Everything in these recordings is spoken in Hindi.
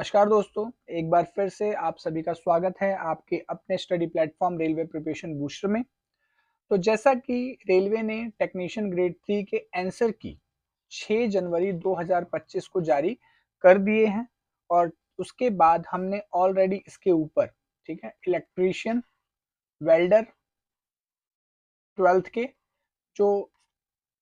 नमस्कार दोस्तों, एक बार फिर से आप सभी का स्वागत है आपके अपने study platform railway preparation booster में। तो जैसा कि रेलवे ने टेक्नीशियन ग्रेड 3 के आंसर की 6 जनवरी 2025 को जारी कर दिए हैं और उसके बाद हमने ऑलरेडी इसके ऊपर, ठीक है, इलेक्ट्रीशियन, वेल्डर 12th के जो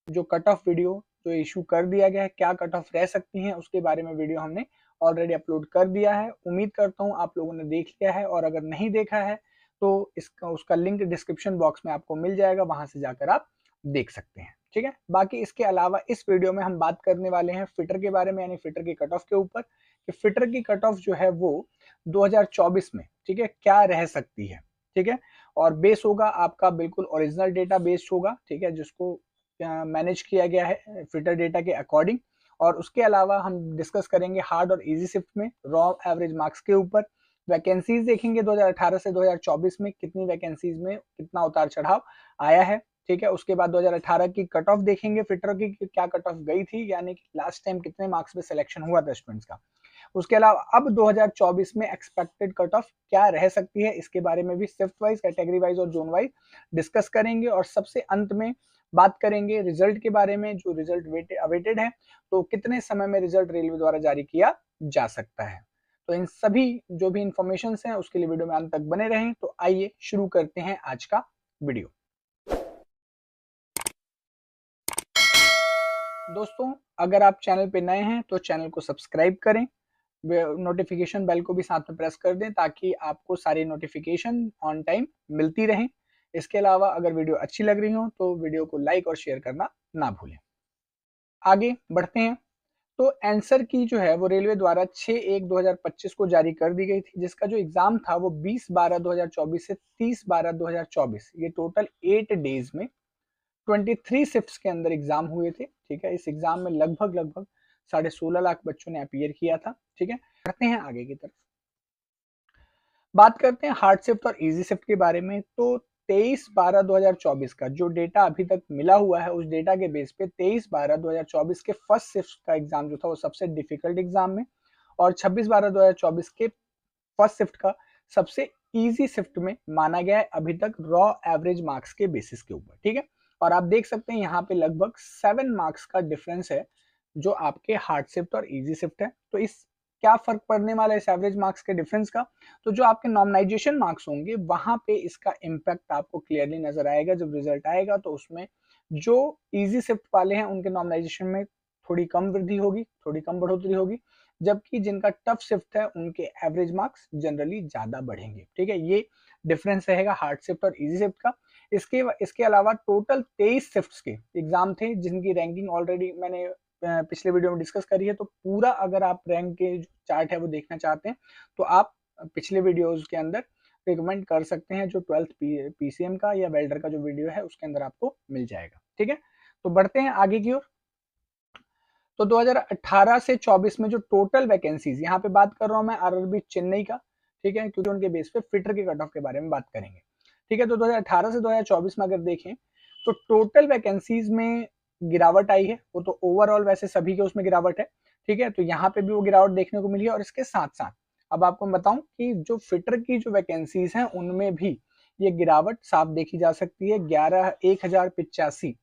जो कट ऑफ वीडियो जो इशू कर दिया गया है, क्या कट ऑफ रह सकती हैं उसके बारे में वीडियो हमने ऑलरेडी अपलोड कर दिया है। उम्मीद करता हूं आप लोगों ने देख लिया है, और अगर नहीं देखा है तो इसका उसका लिंक डिस्क्रिप्शन बॉक्स में आपको मिल जाएगा, वहां से जाकर आप देख सकते हैं। ठीक है, बाकी इसके अलावा इस वीडियो में हम बात करने वाले हैं फिटर के बारे में, यानी फिटर की कट ऑफ के ऊपर कि फिटर की कट ऑफ जो है वो 2024 में, ठीक है, क्या रह सकती है। ठीक है, और बेस होगा आपका बिल्कुल ओरिजिनल डेटा बेस्ड होगा, ठीक है, जिसको मैनेज किया गया है फिटर डेटा के अकॉर्डिंग। और उसके अलावा हम डिस्कस करेंगे हार्ड और इजी शिफ्ट में रॉ एवरेज मार्क्स के ऊपर। वैकेंसीज देखेंगे 2018 से 2024 में कितनी वैकेंसीज में कितना उतार चढ़ाव आया है। ठीक है, उसके बाद 2018 की कट ऑफ देखेंगे फिटर की क्या कट ऑफ गई थी, यानी कि लास्ट टाइम कितने मार्क्स पे सिलेक्शन हुआ था स्टूडेंट्स का। उसके अलावा अब 2024 में एक्सपेक्टेड कट ऑफ क्या रह सकती है, इसके बारे में भी शिफ्ट वाइज, कैटेगरी वाइज और जोन वाइज डिस्कस करेंगे। और सबसे अंत में बात करेंगे रिजल्ट के बारे में, जो रिजल्ट अवेटेड है, तो कितने समय में रिजल्ट रेलवे द्वारा जारी किया जा सकता है। तो इन सभी जो भी इंफॉर्मेशन हैं उसके लिए वीडियो में अंत तक बने रहें। तो आइए शुरू करते हैं आज का वीडियो। दोस्तों, अगर आप चैनल पे नए हैं तो चैनल को सब्सक्राइब करें, नोटिफिकेशन बेल को भी साथ में प्रेस कर दें ताकि आपको सारी नोटिफिकेशन ऑन टाइम मिलती रहें। इसके अलावा अगर वीडियो अच्छी लग रही हो तो वीडियो को लाइक और शेयर करना ना भूलें। आगे बढ़ते हैं। तो आंसर की जो है वो रेलवे द्वारा 6/1/2025 को जारी कर दी गई थी, जिसका जो एग्जाम था वो 20/12/2024 से 30/12/2024, ये टोटल 8 डेज में 23 शिफ्ट्स के अंदर एग्जाम हुए थे। ठीक है, इस एग्जाम में लगभग 16.5 लाख बच्चों ने अपीयर किया था। ठीक है, बढ़ते हैं आगे की तरफ। बात करते हैं हार्ड शिफ्ट और इजी शिफ्ट के बारे में। तो 23/12/2024 का जो डेटा अभी तक मिला हुआ है, उस डेटा के बेस पे 23/12/2024 के फर्स्ट शिफ्ट का एग्जाम जो था वो सबसे डिफिकल्ट एग्जाम में, और 26/12/2024 के फर्स्ट शिफ्ट का सबसे इजी शिफ्ट में माना गया है अभी तक रॉ एवरेज मार्क्स के बेसिस के ऊपर। ठीक है, और आप देख सकते हैं यहाँ पे लगभग 7 मार्क्स का डिफरेंस है जो आपके हार्ड शिफ्ट और इजी शिफ्ट है। तो इस क्या फर्क पड़ने वाला है इस एवरेज मार्क्स के डिफरेंस का, तो जो आपके नॉर्मलाइजेशन मार्क्स होंगे वहां पे इसका इम्पैक्ट आपको क्लियरली नजर आएगा। जब रिजल्ट आएगा तो उसमें जो इजी शिफ्ट वाले हैं उनके नॉर्मलाइजेशन में थोड़ी कम वृद्धि होगी, थोड़ी कम बढ़ोतरी होगी, जबकि जिनका टफ शिफ्ट है उनके एवरेज मार्क्स जनरली ज्यादा बढ़ेंगे। ठीक है, ये डिफरेंस रहेगा हार्ड शिफ्ट और इजी शिफ्ट का। इसके अलावा टोटल 23 शिफ्ट्स के एग्जाम थे जिनकी रैंकिंग ऑलरेडी मैंने पिछले वीडियो में डिस्कस करी है। तो पूरा अगर आप रैंक के जो चार्ट है वो देखना चाहते हैं तो आप पिछले वीडियोस के अंदर रिकमेंड कर सकते हैं, जो 12th पीसीएम का या वेल्डर का जो वीडियो है उसके अंदर आपको मिल जाएगा। ठीक है, तो बढ़ते हैं आगे की ओर। तो 2018 से 24 में जो टोटल वैकेंसीज, यहाँ पे बात कर रहा हूं मैं आरआरबी चेन्नई का, ठीक है, क्योंकि उनके बेस पे फिटर के कट ऑफ के बारे में बात करेंगे। ठीक है, तो 2018 से 2024 में अगर देखें तो टोटल वैकेंसीज में गिरावट आई है। वो तो ओवरऑल वैसे सभी के उसमें गिरावट है। ठीक है, तो यहाँ पे भी वो गिरावट देखने को मिली है। और इसके साथ साथ अब आपको मैं बताऊं कि जो फिटर की जो वैकेंसीज हैं उनमें भी ये गिरावट साफ देखी जा सकती है। 1085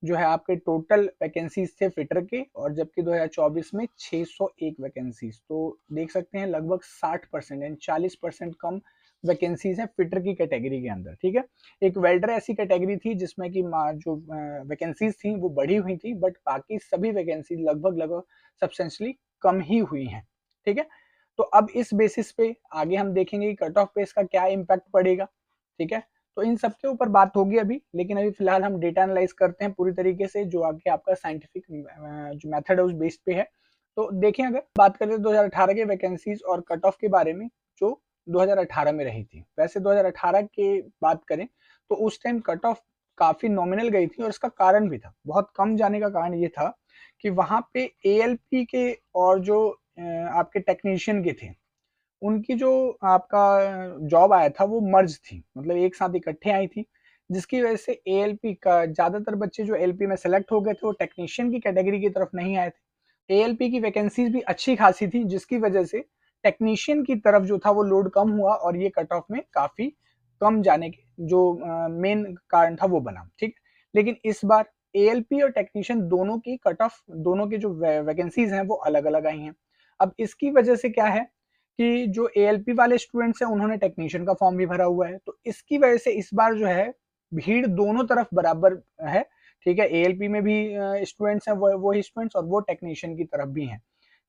जो है आपके टोटल वैकेंसीज थे फिटर के, और जबकि 2024 में 601 वैकेंसीज। तो देख सकते हैं लगभग 60% यानी 40% कम वैकेंसीज हैं फिटर की कैटेगरी के अंदर। ठीक है, एक वेल्डर ऐसी कैटेगरी थी जिसमें कि जो वैकेंसीज थी वो बढ़ी हुई थी, बट बाकी सभी वैकेंसीज लगभग सब्सटेंशियली कम ही हुई हैं। ठीक है, तो अब इस बेसिस पे आगे हम देखेंगे कि कट ऑफ पे इसका क्या इम्पैक्ट पड़ेगा। ठीक है, तो इन सब के ऊपर बात होगी अभी, लेकिन अभी फिलहाल हम डेटा एनालाइज करते हैं पूरी तरीके से, जो आगे आपका साइंटिफिक जो मेथड है उस बेस्ड पे है। तो देखें, अगर बात करें 2018 के वैकेंसीज और कट ऑफ के बारे में जो 2018 में रही थी, वैसे 2018 के बात करें तो उस टाइम कट ऑफ काफी नॉमिनल गई थी, और इसका कारण भी था, बहुत कम जाने का कारण ये था कि वहां पे एएलपी के और जो आपके टेक्नीशियन के थे उनकी जो आपका जॉब आया था वो मर्ज थी, मतलब एक साथ इकट्ठे आई थी, जिसकी वजह से एएलपी का ज्यादातर बच्चे जो एलपी में सेलेक्ट हो गए थे वो टेक्नीशियन की कैटेगरी की तरफ नहीं आए थे। एएलपी की वैकेंसीज भी अच्छी खासी थी, जिसकी वजह से टेक्नीशियन की तरफ जो था वो लोड कम हुआ और ये कट ऑफ में काफी कम जाने के जो मेन कारण था वो बना, ठीक। लेकिन इस बार एएलपी और टेक्नीशियन दोनों की कट ऑफ, दोनों की जो वैकेंसीज हैं वो अलग अलग आई हैं। अब इसकी वजह से क्या है कि जो एएलपी वाले स्टूडेंट्स हैं उन्होंने टेक्नीशियन का फॉर्म भी भरा हुआ है, तो इसकी वजह से इस बार जो है भीड़ दोनों तरफ बराबर है, ठीक है। एएलपी में भी स्टूडेंट्स हैं, वो ही स्टूडेंट्स, और वो टेक्नीशियन की तरफ भी हैं,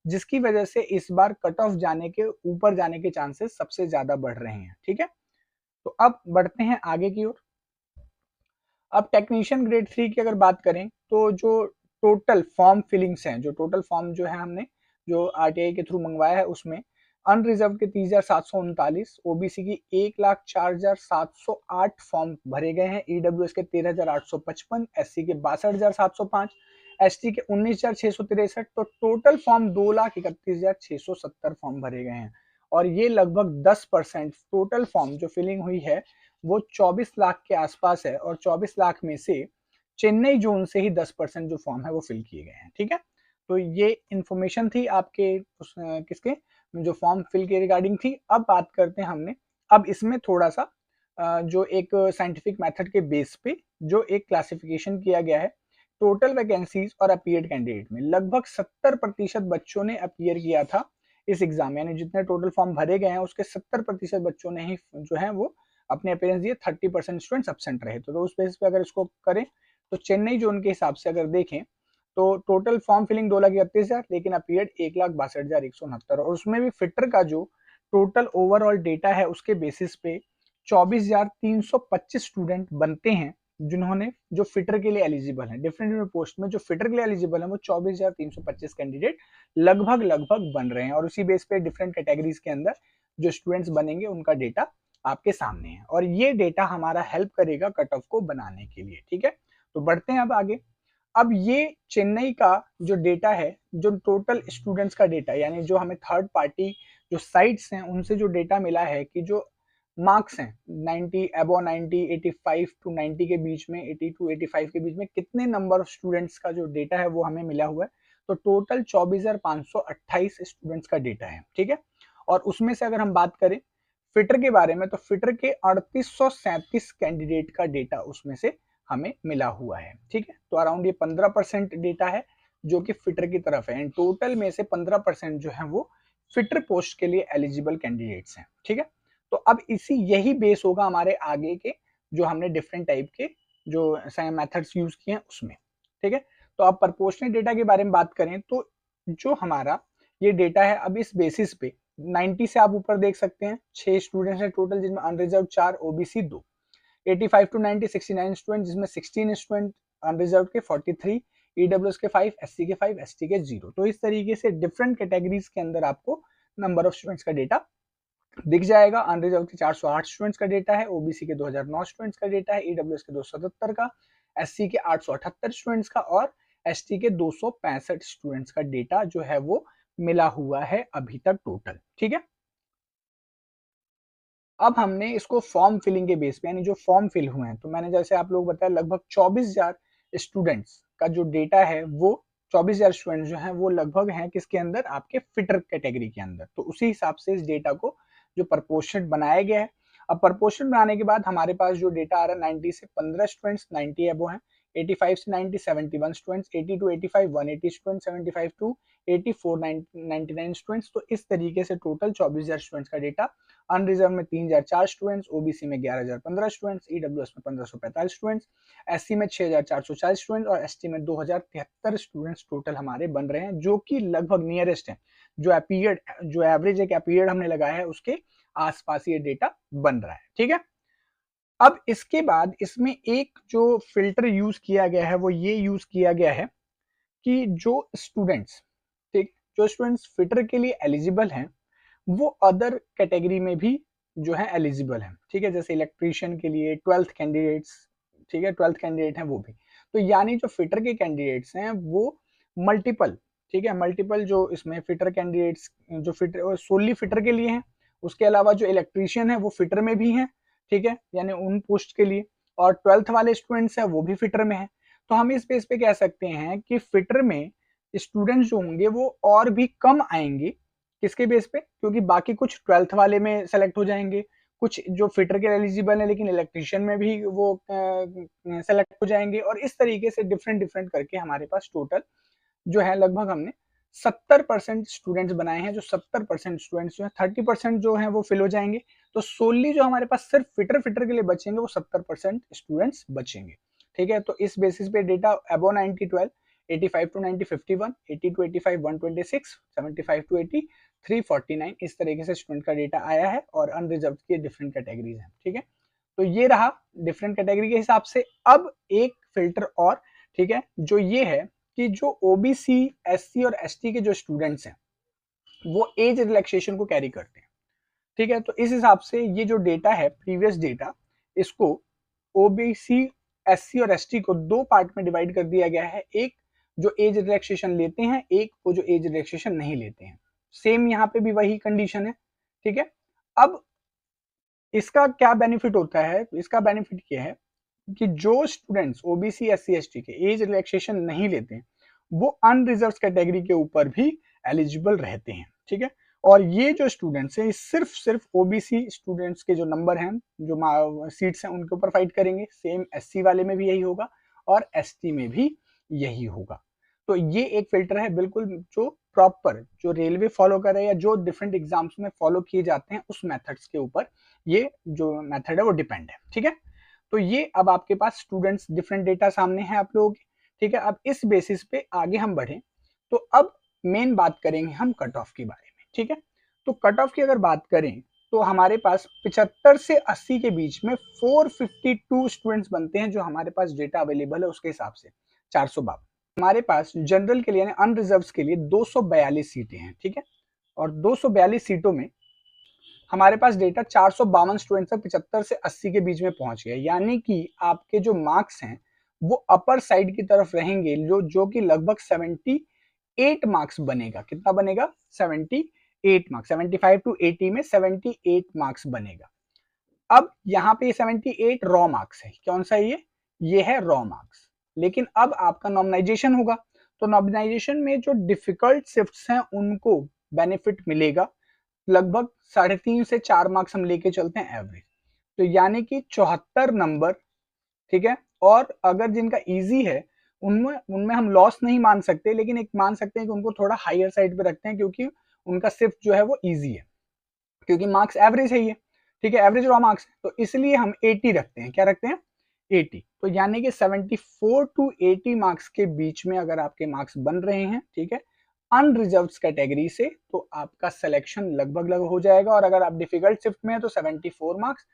जिसकी वजह से इस बार कट ऑफ जाने के ऊपर जाने के चांसेस सबसे ज्यादा बढ़ रहे हैं, ठीक है। तो अब बढ़ते हैं आगे की ओर। अब टेक्नीशियन ग्रेड 3 की अगर बात करें तो जो टोटल फॉर्म फिलिंग्स हैं, जो टोटल फॉर्म जो है हमने जो आरटीआई के थ्रू मंगवाया है, उसमें अनरिजर्व के 30,739, ओबीसी की 1,04,708 फॉर्म भरे गए हैं, ईडब्ल्यूएस के 13,855, एससी के 62,705, एसटी के 19,663, तो टोटल फॉर्म 2,31,670 फॉर्म भरे गए हैं। और ये लगभग 10% टोटल फॉर्म जो फिलिंग हुई है वो 24 लाख के आसपास है, और 24 लाख में से चेन्नई जोन से ही 10% जो फॉर्म है वो फिल किए गए हैं, ठीक है। तो ये इंफॉर्मेशन थी आपके किसके जो फॉर्म फिल के रिगार्डिंग थी। अब बात करते हैं हमने, अब इसमें थोड़ा सा जो एक साइंटिफिक मेथड के बेस पे जो एक क्लासिफिकेशन किया गया है टोटल वैकेंसीज और अपीयर्ड कैंडिडेट में, लगभग 70% बच्चों ने अपीयर किया था इस एग्जाम, यानी जितने टोटल फॉर्म भरे गए हैं उसके 70% बच्चों ने ही जो है वो अपने अपीयरेंस दिए, 30% स्टूडेंट्स एब्सेंट रहे। तो उस बेस पे अगर इसको करें तो चेन्नई जोन के हिसाब से अगर देखें तो टोटल फॉर्म फिलिंग 2,31,000, लेकिन अपीयर्ड 1,62,169, और उसमें भी फिटर का जो टोटल ओवरऑल डेटा है उसके बेसिस पे 24,325 स्टूडेंट बनते हैं जिन्होंने जो फिटर के लिए एलिजिबल हैं, डिफरेंट पोस्ट में जो फिटर के लिए एलिजिबल है वो 24,325 कैंडिडेट लगभग लगभग बन रहे हैं, और उसी बेस पे डिफरेंट कैटेगरीज के अंदर जो स्टूडेंट्स बनेंगे उनका डेटा आपके सामने है, और ये डेटा हमारा हेल्प करेगा कट ऑफ को बनाने के लिए, ठीक है। तो बढ़ते हैं अब आगे। अब ये चेन्नई का जो डेटा है, जो टोटल स्टूडेंट्स का डेटा, यानी जो हमें थर्ड पार्टी जो साइट्स हैं उनसे जो डेटा मिला है कि जो मार्क्स हैं 90 अबव 90, 85 टू 90 के बीच में, 80 टू 85 के बीच में कितने नंबर ऑफ स्टूडेंट्स का जो डेटा है वो हमें मिला हुआ है, तो टोटल 24,528 स्टूडेंट्स का डेटा है, ठीक है। और उसमें से अगर हम बात करें फिटर के बारे में, तो फिटर के 3837 कैंडिडेट का डेटा उसमें से हमें मिला हुआ है, ठीक है। तो अराउंड ये 15% डेटा है जो कि फिटर की तरफ है, एंड टोटल में से 15% जो है वो फिटर पोस्ट के लिए एलिजिबल कैंडिडेट्स हैं, ठीक है। तो अब इसी यही बेस होगा हमारे आगे के जो हमने डिफरेंट टाइप के जो मेथड्स यूज किए हैं उसमें, ठीक है। तो अब प्रपोर्शनल डेटा के बारे में बात करें तो जो हमारा ये डेटा है, अब इस बेसिस पे 90 से आप ऊपर देख सकते हैं 6 स्टूडेंट्स हैं टोटल, जिसमें अनरिजर्व 4, ओबीसी 2, 85 टू 90 69 स्टूडेंट, जिसमें 16 स्टूडेंट अनरिजर्व के, 43 ईडब्ल्यूएस के 5, एससी के 5, एसटी के 0। तो इस तरीके से डिफरेंट कैटेगरीज के अंदर आपको नंबर ऑफ स्टूडेंट्स का डेटा दिख जाएगा। अनरिजर्व के 408 स्टूडेंट्स का डेटा है, ओबीसी के 2009 स्टूडेंट्स का डेटा है, ईडब्ल्यूएस के 277 का, एससी के 878 स्टूडेंट्स का, और एसटी के 265 स्टूडेंट्स का डेटा जो है वो मिला हुआ है अभी तक टोटल, ठीक है। अब हमने इसको फॉर्म फिलिंग के बेस पे, यानी जो फॉर्म फिल हुए हैं, तो मैंने जैसे आप लोग बताया लगभग 24,000 स्टूडेंट्स का जो डेटा है वो 24,000 स्टूडेंट्स जो हैं वो लगभग हैं किसके अंदर, आपके फिटर कैटेगरी के अंदर। तो उसी हिसाब से इस डेटा को जो प्रपोर्शनेट बनाया गया है। अब प्रपोर्शनेट बनाने के बाद हमारे पास जो डेटा आ रहा है 90 से 15 स्टूडेंट्स 90 अबो हैं, 85 से 90 71 students, 80 to 85 180 students, 75 to 84 99 students. तो इस तरीके से टोटल 24,000 स्टूडेंट्स का डेटा, अनरिजर्व में 3,004 स्टूडेंट्स, ओबीसी में 11,015 स्टूडेंट्स, ईडब्ल्यूएस में 1,545 स्टूडेंट्स, एससी में 6,440 स्टूडेंट्स, और एसटी में 2,073 स्टूडेंट्स टोटल हमारे बन रहे हैं, जो कि लगभग नियरेस्ट है जो अपीयर्ड, जो एवरेज एक अपीयर्ड हमने लगाया है उसके आसपास ये डेटा बन रहा है, ठीक है। अब इसके बाद इसमें एक जो फिल्टर यूज किया गया है वो ये यूज किया गया है कि जो स्टूडेंट्स, ठीक, जो स्टूडेंट्स फिटर के लिए एलिजिबल हैं वो अदर कैटेगरी में भी जो है एलिजिबल हैं, ठीक है। जैसे इलेक्ट्रीशियन के लिए 12th कैंडिडेट्स, ठीक है, 12th कैंडिडेट हैं वो भी। तो यानी जो फिटर के कैंडिडेट्स हैं वो मल्टीपल, ठीक है, मल्टीपल जो इसमें फिटर कैंडिडेट्स जो फिटर सोली फिटर के लिए हैं, उसके अलावा जो इलेक्ट्रीशियन है वो फिटर में भी हैं, ठीक है, यानी उन पोस्ट के लिए, और 12th वाले स्टूडेंट्स हैं वो भी फिटर में हैं। तो हम इस बेस पे कह सकते हैं कि फिटर में स्टूडेंट्स जो होंगे वो और भी कम आएंगे किसके बेस पे? क्योंकि बाकी कुछ 12th वाले में सेलेक्ट हो जाएंगे, कुछ जो फिटर के एलिजिबल है लेकिन इलेक्ट्रीशियन में भी वो सेलेक्ट हो जाएंगे, और इस तरीके से डिफरेंट डिफरेंट करके हमारे पास टोटल जो है लगभग हमने 70% स्टूडेंट्स बनाए हैं। जो 70% स्टूडेंट्स जो है 30% जो है वो फिल हो जाएंगे, तो सोली जो हमारे पास सिर्फ फिटर के लिए बचेंगे वो 70% स्टूडेंट्स बचेंगे। ठीक है, तो इस बेसिस पे data above 90 12, 85 to 90 51, 80 to 85 126, 75 to 80 349, इस तरीके से स्टूडेंट का डेटा आया है और अनरिजर्व की डिफरेंट कैटेगरीज हैं। ठीक है, तो ये रहा डिफरेंट कैटेगरी के हिसाब से। अब एक फिल्टर और, ठीक है, जो ये है कि जो ओबीसी, एससी और एसटी के जो स्टूडेंट्स हैं वो एज रिलैक्सेशन को कैरी करते हैं। ठीक है, तो इस हिसाब से ये जो डेटा है प्रीवियस डेटा, इसको ओबीसी, एससी और एसटी को दो पार्ट में डिवाइड कर दिया गया है। एक जो एज रिलैक्सेशन लेते हैं, एक वो जो एज रिलैक्सेशन नहीं लेते हैं। सेम यहाँ पे भी वही कंडीशन है। ठीक है, अब इसका क्या बेनिफिट होता है? इसका बेनिफिट ये है कि जो स्टूडेंट्स ओबीसी, एससी, एसटी के एज रिलैक्सेशन नहीं लेते हैं वो अनरिजर्व कैटेगरी के ऊपर भी एलिजिबल रहते हैं। ठीक है, और ये जो स्टूडेंट्स हैं सिर्फ ओबीसी स्टूडेंट्स के जो नंबर हैं, जो सीट्स हैं, उनके ऊपर फाइट करेंगे। सेम एससी वाले में भी यही होगा और एसटी में भी यही होगा। तो ये एक फिल्टर है बिल्कुल जो प्रॉपर जो रेलवे फॉलो करे या जो डिफरेंट एग्जाम्स में फॉलो किए जाते हैं उस मेथड्स के ऊपर ये जो मेथड है वो डिपेंड है। ठीक है, तो ये अब आपके पास स्टूडेंट्स डिफरेंट डेटा सामने है आप लोगों के। ठीक है, अब इस बेसिस पे आगे हम बढ़े तो अब मेन बात करेंगे हम कट ऑफ के बारे में। ठीक है, तो कट ऑफ की अगर बात करें तो हमारे पास 75 से 80 के बीच में 452 स्टूडेंट्स बनते हैं, जो हमारे पास डेटा अवेलेबल है उसके हिसाब से 452। हमारे पास जनरल के लिए अनरिजर्व के लिए 242 सीटें हैं। ठीक है, और 242 सीटों में हमारे पास डेटा 452 स्टूडेंट्स 75 से 80 के बीच में पहुंच गए, यानी कि आपके जो मार्क्स हैं वो अपर साइड की तरफ रहेंगे, जो कि लगभग 78 मार्क्स बनेगा। कितना बनेगा? 78 मार्क्स। 75 टू 80 में 78 मार्क्स बनेगा। अब यहाँ पे 78 रॉ मार्क्स है। कौन सा ये है रॉ मार्क्स। लेकिन अब आपका नॉर्मलाइजेशन होगा, तो नॉर्मलाइजेशन में जो डिफिकल्ट शिफ्ट्स हैं उनको बेनिफिट मिलेगा। लगभग 3.5 से 4 मार्क्स हम लेके चलते हैं एवरेज, तो यानी कि 74 नंबर। ठीक है, और अगर जिनका इजी है उनमें उनमें हम लॉस नहीं मान सकते, लेकिन एक मान सकते हैं कि उनको थोड़ा हायर साइड पे रखते हैं, क्योंकि उनका शिफ्ट जो है वो इजी है, क्योंकि मार्क्स एवरेज है ये। ठीक है, एवरेज रॉ मार्क्स है, तो इसलिए हम 80 रखते हैं। क्या रखते हैं? 80। तो यानी कि 74 टू 80 मार्क्स के बीच में अगर आपके मार्क्स बन रहे हैं, ठीक है, अनरिजर्व कैटेगरी से, तो आपका सिलेक्शन लगभग हो जाएगा। और अगर आप डिफिकल्ट शिफ्ट में है तो 74 मार्क्स,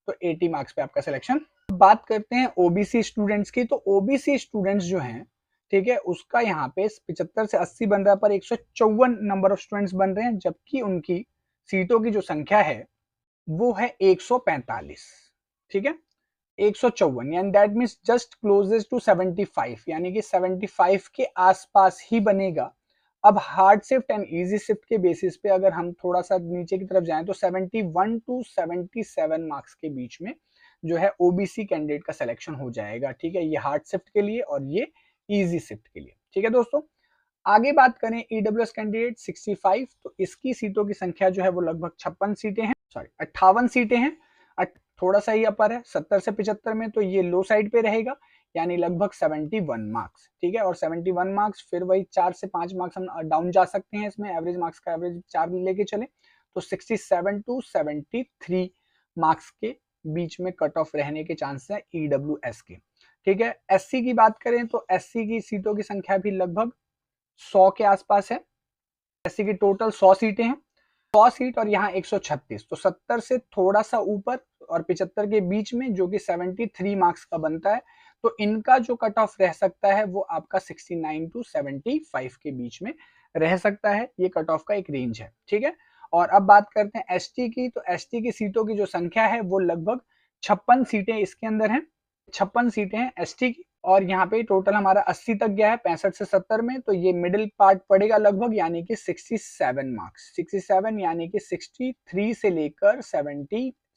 तो 80 मार्क्स पे आपका सिलेक्शन। बात करते हैं ओबीसी स्टूडेंट्स की, तो ओबीसी स्टूडेंट्स जो हैं, ठीक है, उसका यहाँ पे 75 से 80 बन रहा है, पर 154 नंबर ऑफ स्टूडेंट्स बन रहे हैं, जबकि उनकी सीटों की जो संख्या है वो है 145। ठीक है, 154, यानी that means just closest to 75, यानी कि 75 के आसपास ही बनेगा। अब hard shift and easy shift के बेसिस पे अगर हम थोड़ा सा नीचे की तरफ जाएं तो 71 टू 77 मार्क्स के बीच में जो है ओबीसी कैंडिडेट का सिलेक्शन हो जाएगा। ठीक है, ये हार्ड शिफ्ट के लिए और ये इजी शिफ्ट के लिए। ठीक है दोस्तों, आगे बात करें ईडब्ल्यूएस कैंडिडेट 65, तो इसकी सीटों की संख्या जो है वो लगभग 56 सीटें हैं, सॉरी 58 सीटें हैं। थोड़ा सा ही अपर है 70 से 75 में, तो ये लो साइड पे रहेगा, यानी लगभग 71 मार्क्स। ठीक है, और 71 मार्क्स फिर वही 4 से 5 मार्क्स हम डाउन जा सकते हैं इसमें, एवरेज मार्क्स का एवरेज 4 लेके चले तो 67 टू 73 मार्क्स के बीच में कट ऑफ रहने के चांस है ईडब्ल्यूएस के। ठीक है, एससी की बात करें तो एससी की सीटों की संख्या भी लगभग 100 के आसपास है। एससी की टोटल 100 सीटें हैं, 100 सीट और यहाँ 136, तो 70 से थोड़ा सा ऊपर और 75 के बीच में, जो कि 73 मार्क्स का बनता है। तो इनका जो कट ऑफ रह सकता है वो आपका 69 टू 75 के बीच में रह सकता है। ये कट ऑफ का एक रेंज है। ठीक है, और अब बात करते हैं एसटी की, तो एसटी की सीटों की जो संख्या है वो लगभग 56 सीटें इसके अंदर हैं। 56 सीटें हैं एसटी की, और यहाँ पे टोटल हमारा 80 तक गया है 65 से 70 में, तो ये मिडिल पार्ट पड़ेगा लगभग, यानी कि 67 मार्क्स। 67 यानी कि 63 से लेकर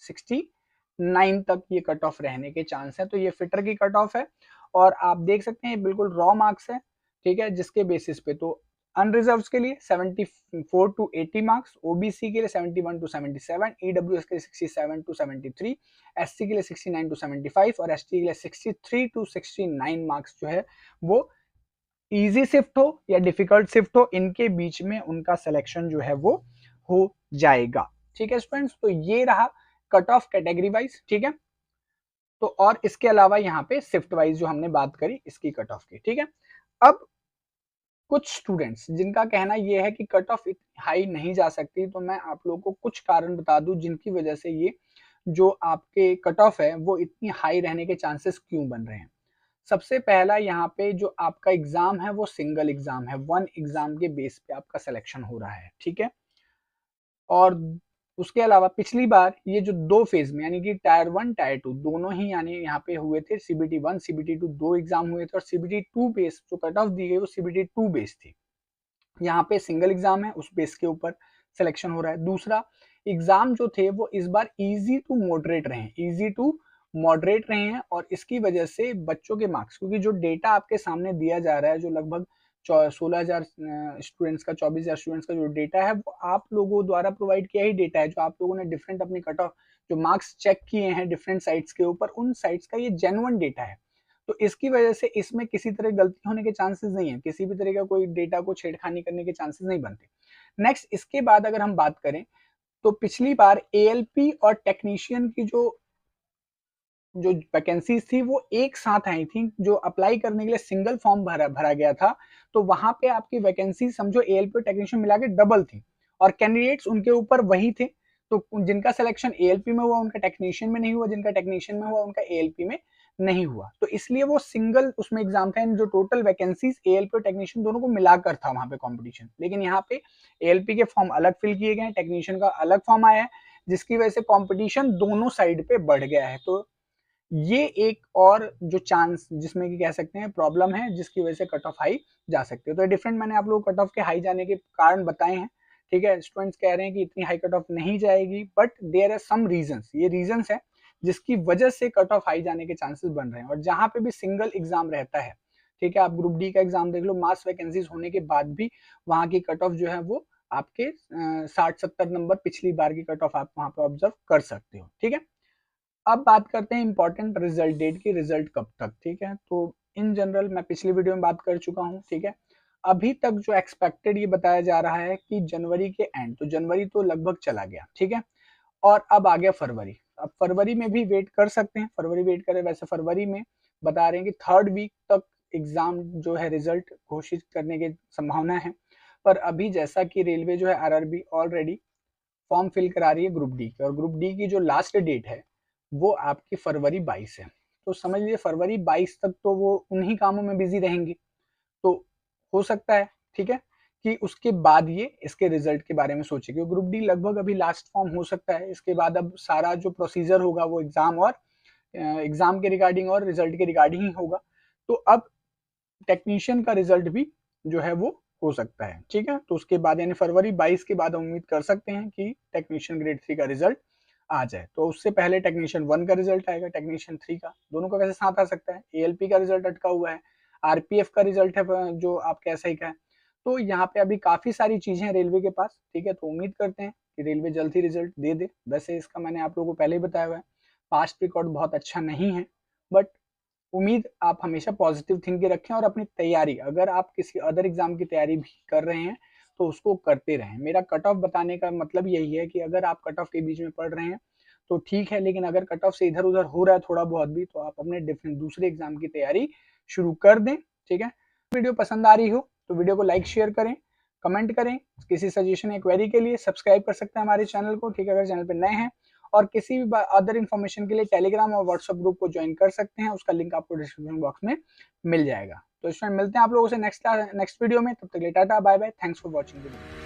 69 तक ये कट ऑफ रहने के चांस है। तो ये फिटर की कट ऑफ है, और आप देख सकते हैं बिल्कुल रॉ मार्क्स है। ठीक है, जिसके बेसिस पे तो अनरिजर्व के लिए 74 to 80 मार्क्स, ओबीसी के लिए 71 to 77, ईडब्ल्यूएस के लिए 67 to 73, एससी के लिए 69 to 75 और एसटी के लिए 63 to 69 मार्क्स जो है वो इजी शिफ्ट हो या डिफिकल्ट शिफ्ट हो, इनके बीच में उनका सिलेक्शन जो है वो हो जाएगा। ठीक है स्टूडेंट्स, तो ये रहा कट ऑफ कैटेगरी वाइज। ठीक है, तो और इसके अलावा यहाँ पे शिफ्ट वाइज जो हमने बात करी इसकी कट ऑफ की। ठीक है, अब कुछ स्टूडेंट्स जिनका कहना यह है कि कट ऑफ इतनी हाई नहीं जा सकती, तो मैं आप लोगों को कुछ कारण बता दूं जिनकी वजह से ये जो आपके कट ऑफ है वो इतनी हाई रहने के चांसेस क्यों बन रहे हैं। सबसे पहला, यहाँ पे जो आपका एग्जाम है वो सिंगल एग्जाम है, वन एग्जाम के बेस पे आपका सिलेक्शन हो रहा है। ठीक है, और उसके अलावा पिछली बार ये जो दो फेज में यानी कि टायर 1 टायर 2 दोनों ही यानी यहाँ पे हुए थे, सीबीटी 1 सीबीटी 2 दो एग्जाम हुए थे और सीबीटी 2 बेस जो कट ऑफ दी गई वो सीबीटी 2 बेस थी। यहाँ पे सिंगल एग्जाम है, उस बेस के ऊपर सिलेक्शन हो रहा है। दूसरा, एग्जाम जो थे वो इस बार इजी टू मॉडरेट रहे हैं, इजी टू मॉडरेट रहे हैं और इसकी वजह से बच्चों के मार्क्स, क्योंकि जो डेटा आपके सामने दिया जा रहा है जो लगभग 16,000 स्टूडेंट्स का, 24,000 स्टूडेंट्स का जो डेटा है वो आप लोगों द्वारा प्रोवाइड किया ही डेटा है, जो आप लोगों ने डिफरेंट अपनी कट ऑफ जो मार्क्स चेक किए हैं डिफरेंट साइट्स के ऊपर, उन साइट्स का ये जेन्युइन डेटा है। तो इसकी वजह से इसमें किसी तरह गलती होने के चांसेस नहीं है, किसी भी तरह का कोई डेटा को छेड़खानी करने के चांसेस नहीं बनते। नेक्स्ट, इसके बाद अगर हम बात करें तो पिछली बार एएलपी और टेक्नीशियन की जो जो वैकेंसीज थी वो एक साथ आई थी, जो अप्लाई करने के लिए सिंगल फॉर्म भरा गया था, तो वहां पे आपकी वैकेंसी समझो एएलपी और टेक्नीशियन मिला के डबल थी और कैंडिडेट्स उनके ऊपर वही थे। तो जिनका सिलेक्शन एएलपी में हुआ उनका टेक्नीशियन में नहीं हुआ, जिनका टेक्नीशियन में हुआ उनका एएलपी में नहीं हुआ। तो इसलिए वो सिंगल उसमें एग्जाम था, जो टोटल वैकेंसीज एएलपी और टेक्नीशियन दोनों को मिलाकर था वहां पे कंपटीशन। लेकिन यहाँ पे एएलपी के फॉर्म अलग फिल किए गए, टेक्नीशियन का अलग फॉर्म आया है, जिसकी वजह से कंपटीशन दोनों साइड पे बढ़ गया है। तो ये एक और जो चांस जिसमें कि कह सकते हैं प्रॉब्लम है, जिसकी वजह से कट ऑफ हाई जा सकती है। तो डिफरेंट मैंने आप लोगों को कट ऑफ के हाई जाने के कारण बताए हैं। ठीक है, स्टूडेंट्स कह रहे हैं कि इतनी हाई कट ऑफ नहीं जाएगी, but there are some reasons, ये रीजंस है जिसकी वजह से कट ऑफ हाई जाने के चांसेस बन रहे हैं। और जहां पे भी सिंगल एग्जाम रहता है, ठीक है, आप ग्रुप डी का एग्जाम देख लो, मास वैकेंसीज होने के बाद भी वहां की कट ऑफ जो है वो आपके 60-70 नंबर पिछली बार की कट ऑफ आप वहां पे ऑब्जर्व कर सकते हो। ठीक है, अब बात करते हैं इंपॉर्टेंट रिजल्ट डेट की, रिजल्ट कब तक। ठीक है, तो इन जनरल मैं पिछली वीडियो में बात कर चुका हूँ। ठीक है, अभी तक जो एक्सपेक्टेड ये बताया जा रहा है कि जनवरी के एंड, तो जनवरी तो लगभग चला गया। ठीक है, और अब आ गया फरवरी। अब फरवरी में भी वेट कर सकते हैं, फरवरी वेट करें। वैसे फरवरी में बता रहे हैं कि 3rd वीक तक एग्जाम जो है रिजल्ट घोषित करने की संभावना है। पर अभी जैसा कि रेलवे जो है आरआरबी ऑलरेडी फॉर्म फिल करा रही है ग्रुप डी की, और ग्रुप डी की जो लास्ट डेट है वो आपकी फरवरी 22 है। तो समझ लीजिए फरवरी 22 तक तो वो उन्हीं कामों में बिजी रहेंगे। तो हो सकता है, ठीक है, कि उसके बाद ये इसके रिजल्ट के बारे में सोचे, क्योंकि ग्रुप डी लगभग अभी लास्ट फॉर्म हो सकता है। इसके बाद अब सारा जो प्रोसीजर होगा वो एग्जाम और एग्जाम के रिगार्डिंग और रिजल्ट के रिगार्डिंग ही होगा। तो अब टेक्नीशियन का रिजल्ट भी जो है वो हो सकता है। ठीक है, तो उसके बाद यानी फरवरी 22 के बाद हम उम्मीद कर सकते हैं कि टेक्नीशियन ग्रेड 3 का रिजल्ट आ जाए। तो उससे पहले टेक्नीशियन 1 का रिजल्ट आएगा, टेक्नीशियन 3 का, दोनों का वैसे साथ आ सकता है। एएलपी का रिजल्ट अटका हुआ है, आरपीएफ का रिजल्ट है जो आपके एसआई का है। तो यहाँ पे अभी काफी सारी चीजें हैं रेलवे के पास। ठीक है, तो उम्मीद करते हैं कि रेलवे जल्द ही रिजल्ट दे दे। वैसे इसका मैंने आप लोगों को पहले ही बताया हुआ है, पास्ट रिकॉर्ड बहुत अच्छा नहीं है, बट उम्मीद आप हमेशा पॉजिटिव थिंक के रखें और अपनी तैयारी, अगर आप किसी अदर एग्जाम की तैयारी भी कर रहे हैं तो उसको करते रहें। मेरा कट ऑफ बताने का मतलब यही है कि अगर आप कट ऑफ के बीच में पढ़ रहे हैं तो ठीक है, लेकिन अगर कट ऑफ से इधर उधर हो रहा है थोड़ा बहुत भी, तो आप अपने डिफरेंट दूसरे एग्जाम की तैयारी शुरू कर दें। ठीक है, वीडियो पसंद आ रही हो तो वीडियो को लाइक शेयर करें, कमेंट करें। किसी सजेशन या क्वेरी के लिए सब्सक्राइब कर सकते हैं हमारे चैनल को। ठीक है, अगर चैनल पर नए हैं, और किसी भी अदर इन्फॉर्मेशन के लिए टेलीग्राम और व्हाट्सएप ग्रुप को ज्वाइन कर सकते हैं, उसका लिंक आपको डिस्क्रिप्शन बॉक्स में मिल जाएगा। तो स्टूडेंट मिलते हैं आप लोगों से नेक्स्ट वीडियो में, तब तक के लिए tata bye bye, thanks for watching the video.